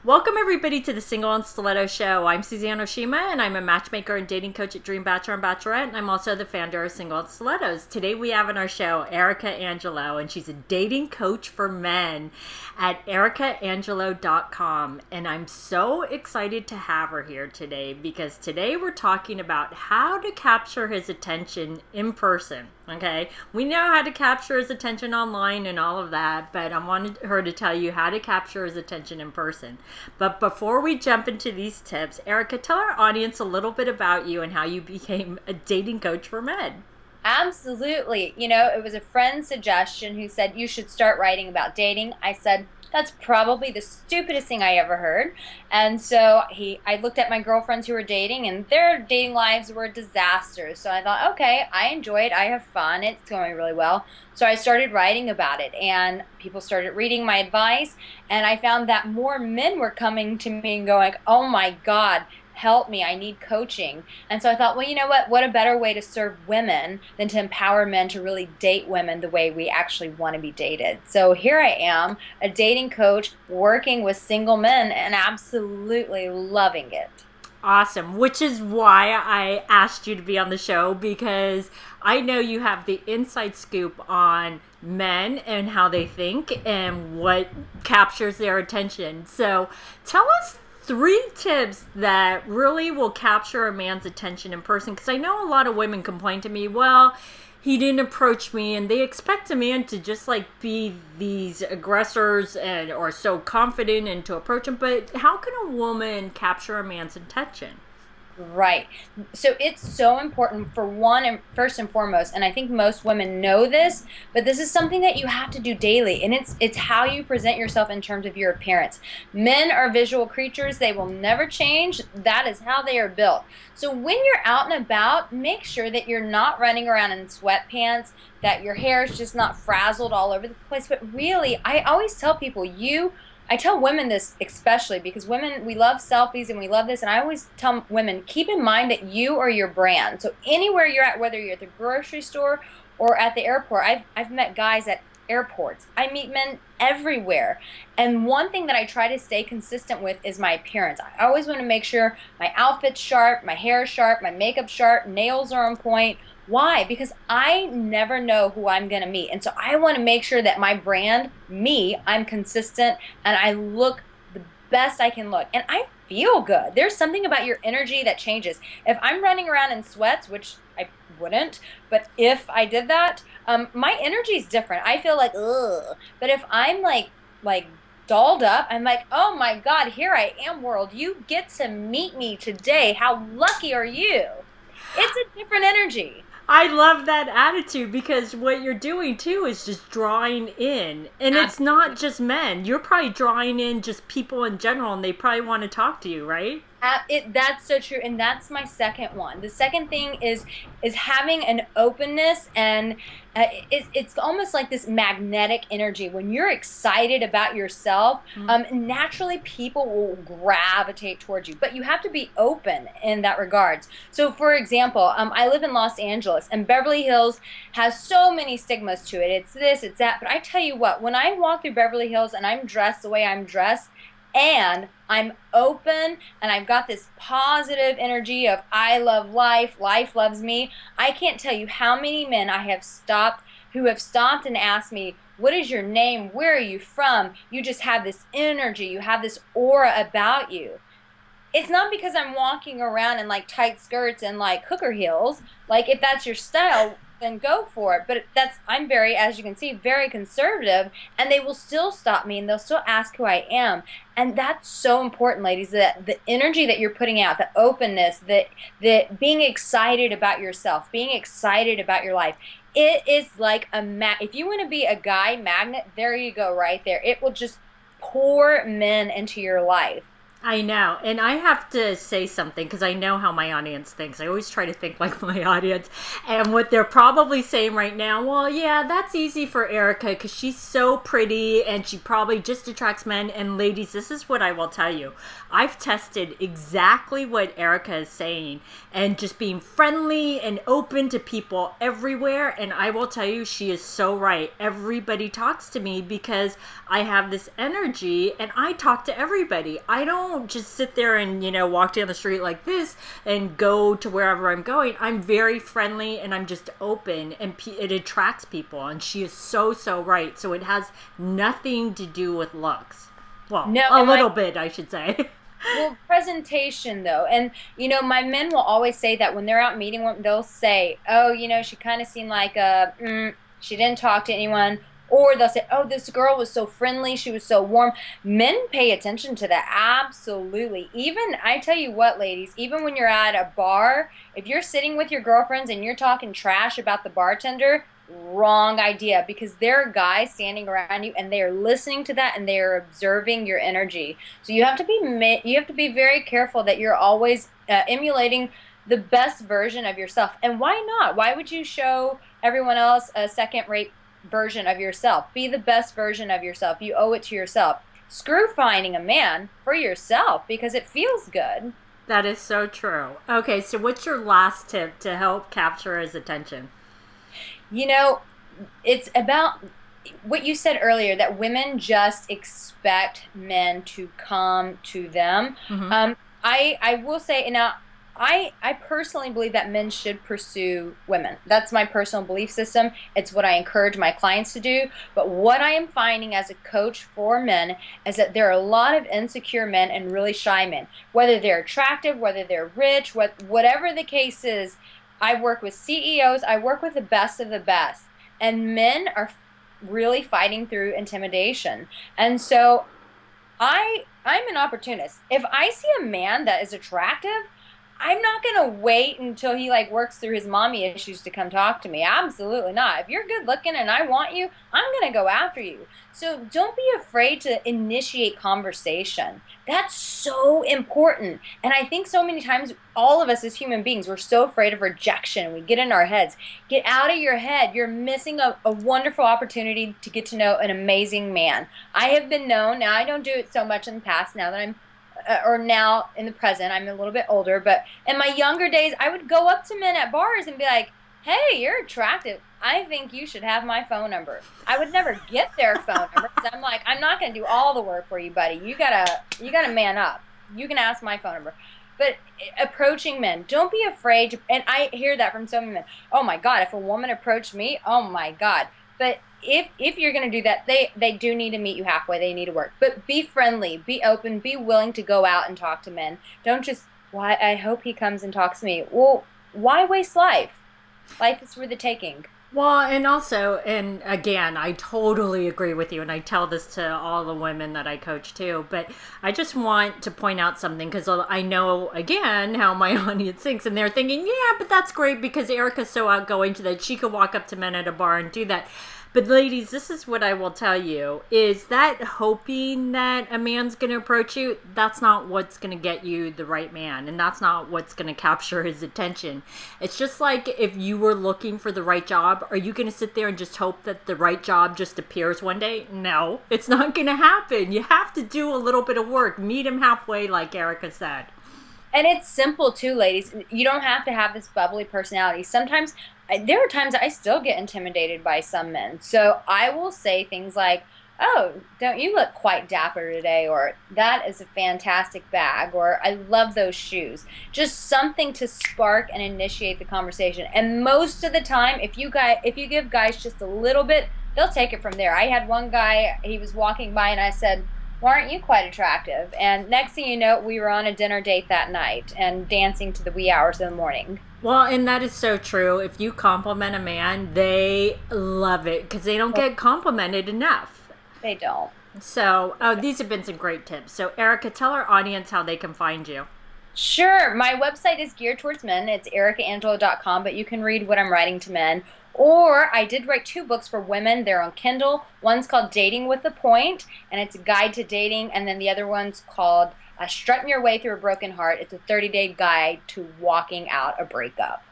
Welcome everybody to the Single and Stiletto Show. I'm Suzanne Oshima and I'm a matchmaker and dating coach at Dream Bachelor and Bachelorette, and I'm also the founder of Single and Stilettos. Today we have on our show Arica Angelo, and she's a dating coach for men at aricaangelo.com, and I'm so excited to have her here today because today we're talking about how to capture his attention in person. Okay, we know how to capture his attention online and all of that, but I wanted her to tell you how to capture his attention in person. But before we jump into these tips, Arica, tell our audience a little bit about you and how you became a dating coach for men. Absolutely. It was a friend's suggestion who said you should start writing about dating. I said, that's probably the stupidest thing I ever heard. And so I looked at my girlfriends who were dating, and their dating lives were disasters. So I thought, okay, I enjoy it. I have fun. It's going really well. So I started writing about it, and people started reading my advice. And I found that more men were coming to me and going, oh my God, help me, I need coaching. And so I thought, well, you know what a better way to serve women than to empower men to really date women the way we actually want to be dated. So here I am, a dating coach working with single men and absolutely loving it. Awesome, which is why I asked you to be on the show, because I know you have the inside scoop on men and how they think and what captures their attention. So tell us 3 tips that really will capture a man's attention in person, because I know a lot of women complain to me, well, he didn't approach me, and they expect a man to just like be these aggressors and or so confident and to approach him. But how can a woman capture a man's attention? Right. So it's so important for one, and first and foremost, and I think most women know this, but this is something that you have to do daily, and it's how you present yourself in terms of your appearance. Men are visual creatures. They will never change. That is how they are built. So when you're out and about, make sure that you're not running around in sweatpants, that your hair is just not frazzled all over the place. But really, I always tell people, I tell women this especially because women, we love selfies and we love this. And I always tell women, keep in mind that you are your brand. So anywhere you're at, whether you're at the grocery store or at the airport, I've met guys at airports. I meet men everywhere. And one thing that I try to stay consistent with is my appearance. I always want to make sure my outfit's sharp, my hair is sharp, my makeup's sharp, nails are on point. Why? Because I never know who I'm going to meet. And so I want to make sure that my brand, me, I'm consistent and I look the best I can look. And I feel good. There's something about your energy that changes. If I'm running around in sweats, which I wouldn't, but if I did that, my energy is different. I feel like, ugh. But if I'm like dolled up, I'm like, oh my God, here I am, world. You get to meet me today. How lucky are you? It's a different energy. I love that attitude, because what you're doing too is just drawing in, and it's not just men. You're probably drawing in just people in general, and they probably want to talk to you, right? That's so true, and that's my second one. The second thing is having an openness, and it's almost like this magnetic energy. When you're excited about yourself, naturally people will gravitate towards you. But you have to be open in that regards. So, for example, I live in Los Angeles, and Beverly Hills has so many stigmas to it. It's this, it's that. But I tell you what, when I walk through Beverly Hills and I'm dressed the way I'm dressed, and I'm open and I've got this positive energy of I love life, life loves me, I can't tell you how many men I have stopped who have stopped and asked me, what is your name? Where are you from? You just have this energy. You have this aura about you. It's not because I'm walking around in like tight skirts and like hooker heels. Like if that's your style, then go for it. But I'm very, as you can see, very conservative, and they will still stop me and they'll still ask who I am. And that's so important, ladies, that the energy that you're putting out, the openness, that being excited about yourself, being excited about your life. It is like if you want to be a guy magnet, there you go right there. It will just pour men into your life. I know. And I have to say something because I know how my audience thinks. I always try to think like my audience. And what they're probably saying right now, well, yeah, that's easy for Arica because she's so pretty and she probably just attracts men. And ladies, this is what I will tell you. I've tested exactly what Arica is saying and just being friendly and open to people everywhere. And I will tell you, she is so right. Everybody talks to me because I have this energy and I talk to everybody. I don't just sit there and, walk down the street like this and go to wherever I'm going. I'm very friendly and I'm just open and it attracts people. And she is so, so right. So it has nothing to do with looks. Well, No, a little bit, I should say. Well, presentation though, and my men will always say that when they're out meeting women, they'll say, "Oh, she kind of seemed like she didn't talk to anyone," or they'll say, "Oh, this girl was so friendly, she was so warm." Men pay attention to that, absolutely. Even I tell you what, ladies, even when you're at a bar, if you're sitting with your girlfriends and you're talking trash about the bartender, wrong idea, because there are guys standing around you and they are listening to that and they are observing your energy. So you have to be very careful that you're always emulating the best version of yourself. And why not? Why would you show everyone else a second-rate version of yourself? Be the best version of yourself. You owe it to yourself. Screw finding a man for yourself because it feels good. That is so true. Okay, so what's your last tip to help capture his attention? It's about what you said earlier, that women just expect men to come to them. Mm-hmm. I will say, now, I personally believe that men should pursue women. That's my personal belief system. It's what I encourage my clients to do. But what I am finding as a coach for men is that there are a lot of insecure men and really shy men. Whether they're attractive, whether they're rich, whatever the case is, I work with CEOs, I work with the best of the best, and men are really fighting through intimidation. And so I'm an opportunist. If I see a man that is attractive, I'm not going to wait until he works through his mommy issues to come talk to me. Absolutely not. If you're good looking and I want you, I'm going to go after you. So don't be afraid to initiate conversation. That's so important. And I think so many times all of us as human beings, we're so afraid of rejection. We get in our heads. Get out of your head. You're missing a wonderful opportunity to get to know an amazing man. I have been known, now I don't do it so much in the past now that I'm or now in the present, I'm a little bit older, but in my younger days, I would go up to men at bars and be like, "Hey, you're attractive. I think you should have my phone number." I would never get their phone number because I'm like, I'm not going to do all the work for you, buddy. You gotta man up. You can ask my phone number. But approaching men, don't be afraid to, and I hear that from so many men. Oh my God, if a woman approached me, oh my God. But if you're going to do that, they do need to meet you halfway. They need to work. But be friendly, be open, be willing to go out and talk to men. Don't just, "Why, I hope he comes and talks to me." Well, why waste life? Life is for the taking. Well, and also, and again, I totally agree with you, and I tell this to all the women that I coach too, but I just want to point out something, because I know, again, how my audience thinks, and they're thinking, yeah, but that's great because Arica's so outgoing that she could walk up to men at a bar and do that. But ladies, this is what I will tell you, is that hoping that a man's going to approach you, that's not what's going to get you the right man. And that's not what's going to capture his attention. It's just like if you were looking for the right job, are you going to sit there and just hope that the right job just appears one day? No, it's not going to happen. You have to do a little bit of work. Meet him halfway, like Arica said. And it's simple too, ladies. You don't have to have this bubbly personality. Sometimes, there are times I still get intimidated by some men. So I will say things like, "Oh, don't you look quite dapper today?" Or, "That is a fantastic bag," or, "I love those shoes." Just something to spark and initiate the conversation. And most of the time, if you give guys just a little bit, they'll take it from there. I had one guy, he was walking by and I said, "Well, aren't you quite attractive?" And next thing you know, we were on a dinner date that night and dancing to the wee hours of the morning. Well, and that is so true. If you compliment a man, they love it because they don't get complimented enough. They don't. So, these have been some great tips. So, Arica, tell our audience how they can find you. Sure. My website is geared towards men. It's aricaangelo.com, but you can read what I'm writing to men. Or I did write 2 books for women. They're on Kindle. One's called Dating with a Point, and it's a guide to dating. And then the other one's called Strutting Your Way Through a Broken Heart. It's a 30-day guide to walking out a breakup.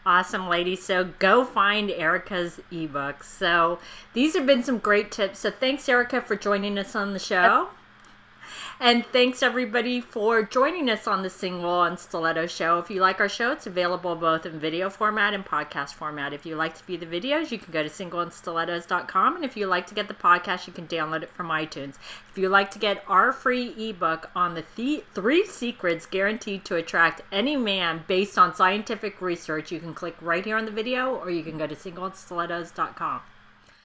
Awesome, ladies. So go find Arica's ebook. So these have been some great tips. So thanks, Arica, for joining us on the show. And thanks, everybody, for joining us on the Single and Stiletto Show. If you like our show, it's available both in video format and podcast format. If you like to view the videos, you can go to singleandstilettos.com. And if you like to get the podcast, you can download it from iTunes. If you like to get our free ebook on the 3 secrets guaranteed to attract any man based on scientific research, you can click right here on the video, or you can go to singleandstilettos.com.